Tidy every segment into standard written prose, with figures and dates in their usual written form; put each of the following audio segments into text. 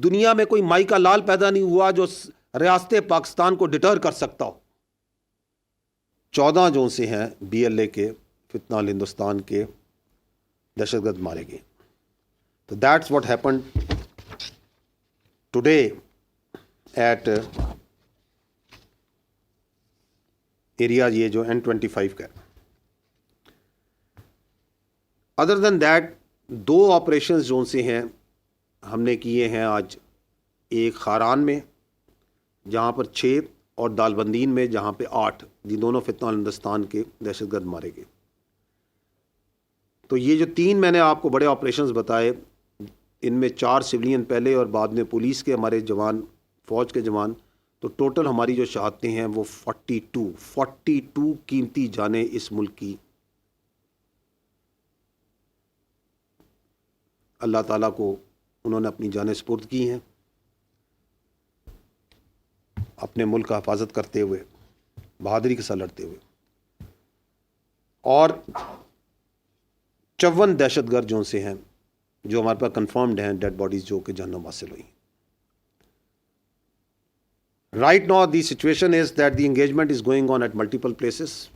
दुनिया में कोई माई का लाल पैदा नहीं हुआ जो रियासत पाकिस्तान को डिटर कर सकता हो। 14 जून से हैं BLA के फितना अल हिंदुस्तान के दहशतगर्द मारे गए। तो that's what happened today at area ये जो N25 का। Other than that 2 operations zone से हैं हमने किए हैं आज, एक खारान में जहाँ पर 6 और दालबंदीन में जहाँ पे 8, ये दोनों फितना अल हिंदुस्तान के दहशतगर्द मारे गए। तो ये जो 3 मैंने आपको बड़े ऑपरेशंस बताए, इनमें 4 सिविलियन पहले और बाद में पुलिस के हमारे जवान, फ़ौज के जवान, तो टोटल हमारी जो शहादतें हैं वो 42 कीमती जानें इस मुल्क की अल्लाह ताला को उन्होंने अपनी जानें सुपुर्द की हैं, अपने मुल्क का हिफाजत करते हुए, बहादुरी के साथ लड़ते हुए। और 54 दहशतगर्द जो से हैं जो हमारे पास कंफर्म्ड हैं डेड बॉडीज जो कि जहन्नुम हासिल हुई। Right now the situation is that the engagement is going on at multiple places.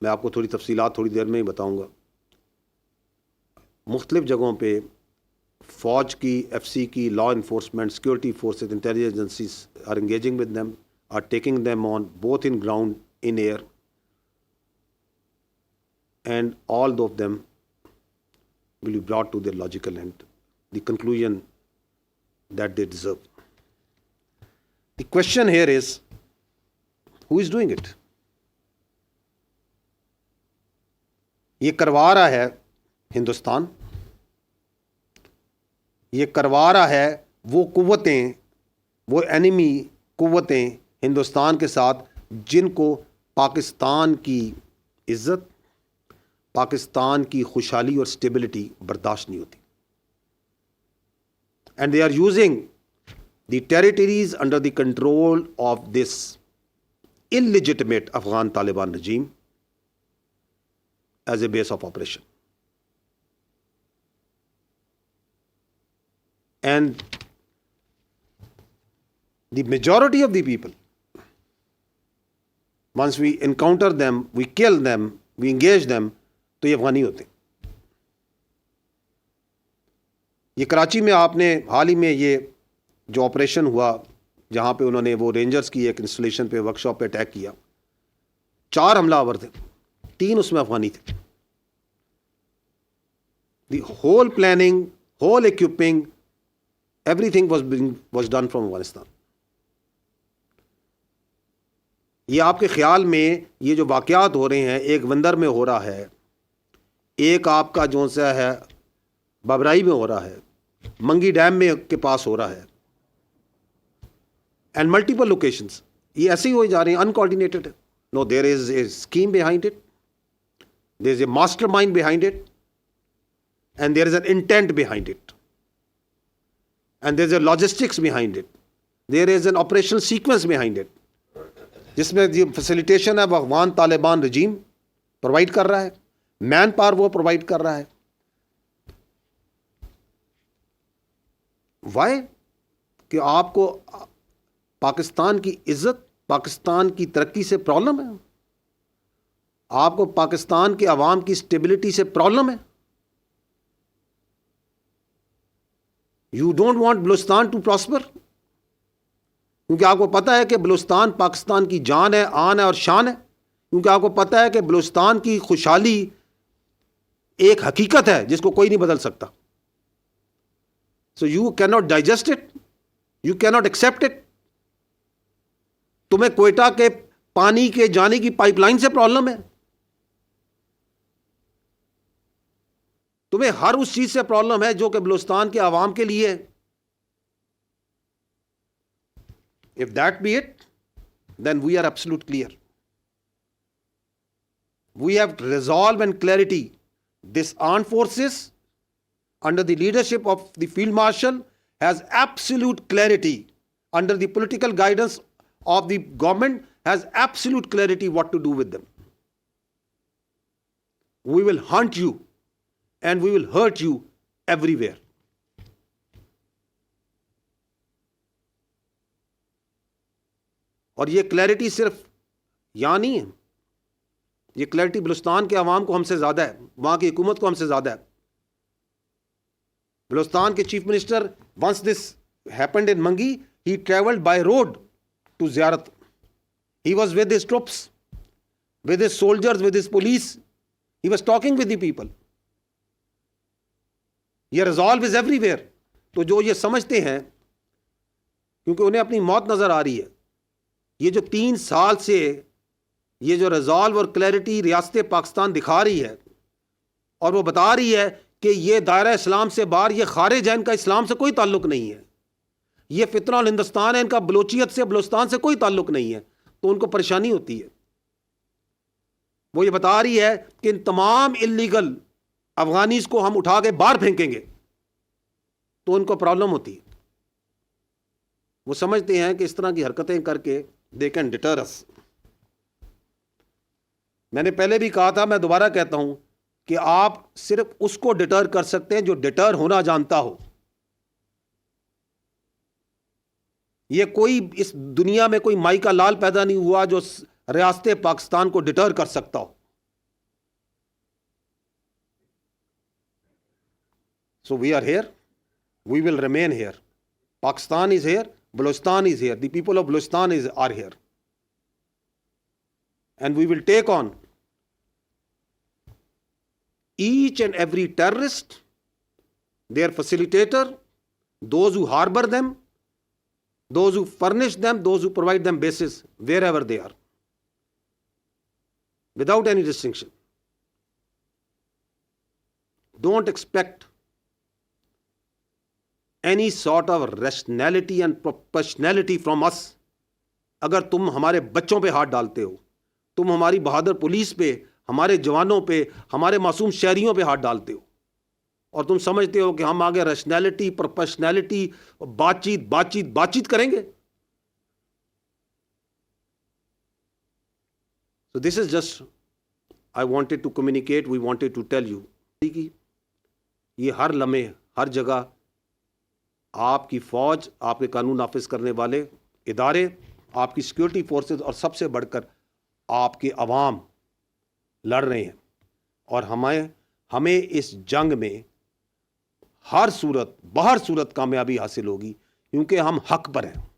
मैं आपको थोड़ी तफसीलात थोड़ी देर में ही बताऊंगा। मुख्तलिफ जगहों पे फ़ौज की, FC की, law enforcement, security forces, intelligence agencies are engaging with them, are taking them on both in ground, in air, and all of them will be brought to their logical end, the conclusion that they deserve. The question here is, who is doing it? ये करवा रहा है हिंदुस्तान, ये करवा रहा है वो कुव्वतें, वो एनिमी कुव्वतें हिंदुस्तान के साथ जिनको पाकिस्तान की इज़्ज़त, पाकिस्तान की खुशहाली और स्टेबिलिटी बर्दाश्त नहीं होती। And they are using the territories under the control of this illegitimate Afghan Taliban regime as a base of operation. And the majority of the people, once we encounter them, we kill them, we engage them, तो ये अफगानी होते। ये कराची में आपने हाल ही में ये जो operation हुआ जहाँ पे उन्होंने वो रेंजर्स की एक इंस्टॉलेशन पे, वर्कशॉप पे अटैक किया, 4 हमलावर थे, 3 उसमें अफगानी थे। The whole planning, whole equipping, everything was done from Afghanistan. ये आपके ख्याल में ये जो वाक़यात हो रहे हैं, एक वंदर में हो रहा है, एक आपका जो सा है बबराई में हो रहा है, मंगी डैम में के पास हो रहा है, एंड मल्टीपल लोकेशंस, ये ऐसे ही हो जा रहे हैं, uncoordinated. No, there is a scheme behind it, there is a master mind behind it, and there is an intent behind it, and there is a logistics behind it, there is an operational sequence behind it, जिसमें जो facilitation है वो Afghan Taliban रजीम provide कर रहा है, man power वो provide कर रहा है। वाई? कि आपको पाकिस्तान की इज्जत, पाकिस्तान की तरक्की से प्रॉब्लम है, आपको पाकिस्तान के अवाम की स्टेबिलिटी से प्रॉब्लम है। You don't want Balochistan to prosper, क्योंकि आपको पता है कि बलूचिस्तान पाकिस्तान की जान है, आन है और शान है, क्योंकि आपको पता है कि बलूचिस्तान की खुशहाली एक हकीकत है जिसको कोई नहीं बदल सकता। So you can not digest it, you can not accept it. तुम्हें क्वेटा के पानी के जाने की पाइपलाइन से प्रॉब्लम है, तुम्हें हर उस चीज से प्रॉब्लम है जो कि बलूचिस्तान के आवाम के लिए है। If that be it, then we are absolute clear. We have resolve and clarity. This armed forces under the leadership of the Field Marshal has absolute clarity, under the political guidance of the government has absolute clarity what to do with them. We will hunt you and we will hurt you everywhere. और ये clarity सिर्फ यहाँ नहीं है, ये clarity Balochistan के अवाम को हमसे ज़्यादा है, वहाँ की हुकूमत को हमसे ज़्यादा है। बलूचिस्तान के chief minister, once this happened in Mangi, he travelled by road to Ziarat. He was with his troops, with his soldiers, with his police. He was talking with the people. ये resolve is everywhere. तो जो ये समझते हैं, क्योंकि उन्हें अपनी मौत नजर आ रही है, ये जो 3 साल से ये जो रिजॉल्व और क्लैरिटी रियासत पाकिस्तान दिखा रही है और वो बता रही है कि ये दायरा इस्लाम से बाहर, ये खारिज है, इनका इस्लाम से कोई ताल्लुक नहीं है, ये फितना और हिंदुस्तान है, इनका बलोचियत से, बलूचिस्तान से कोई ताल्लुक नहीं है, तो उनको परेशानी होती है। वो ये बता रही है कि इन तमाम इलीगल अफगानीज को हम उठा के बाहर फेंकेंगे, तो उनको प्रॉब्लम होती है। वो समझते हैं कि इस तरह की हरकतें करके दे कैन डिटर अस। मैंने पहले भी कहा था, मैं दोबारा कहता हूं कि आप सिर्फ उसको डिटर कर सकते हैं जो डिटर होना जानता हो। ये कोई इस दुनिया में कोई माई का लाल पैदा नहीं हुआ जो रियासत पाकिस्तान को डिटर कर सकता हो। So we are here, we will remain here. Pakistan is here, Balochistan is here, the people of Balochistan are here, and we will take on each and every terrorist, their facilitator, those who harbor them, those who furnish them, those who provide them bases wherever they are, without any distinction. Don't expect any sort of rationality and proportionality from us. अगर तुम हमारे बच्चों पे हाथ डालते हो, तुम हमारी बहादुर पुलिस पे, हमारे जवानों पे, हमारे मासूम शहरियों पे हाथ डालते हो और तुम समझते हो कि हम आगे रैशनैलिटी, प्रोपोर्शनैलिटी, बातचीत करेंगे। So this is just I wanted to communicate, we wanted to tell you कि ये हर लम्हे, हर जगह आपकी फौज, आपके कानून नाफिज करने वाले इदारे, आपकी सिक्योरिटी फोर्सेस और सबसे बढ़कर आपके अवाम लड़ रहे हैं। और हमें इस जंग में हर सूरत कामयाबी हासिल होगी, क्योंकि हम हक पर हैं,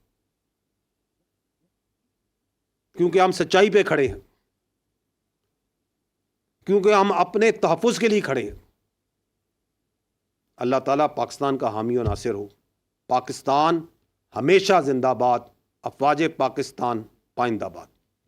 क्योंकि हम सच्चाई पे खड़े हैं, क्योंकि हम अपने तहफ़्फ़ुज़ के लिए खड़े हैं। अल्लाह ताला पाकिस्तान का हामी और नासिर हो। पाकिस्तान हमेशा जिंदाबाद। अफ़वाज पाकिस्तान पाइंदाबाद।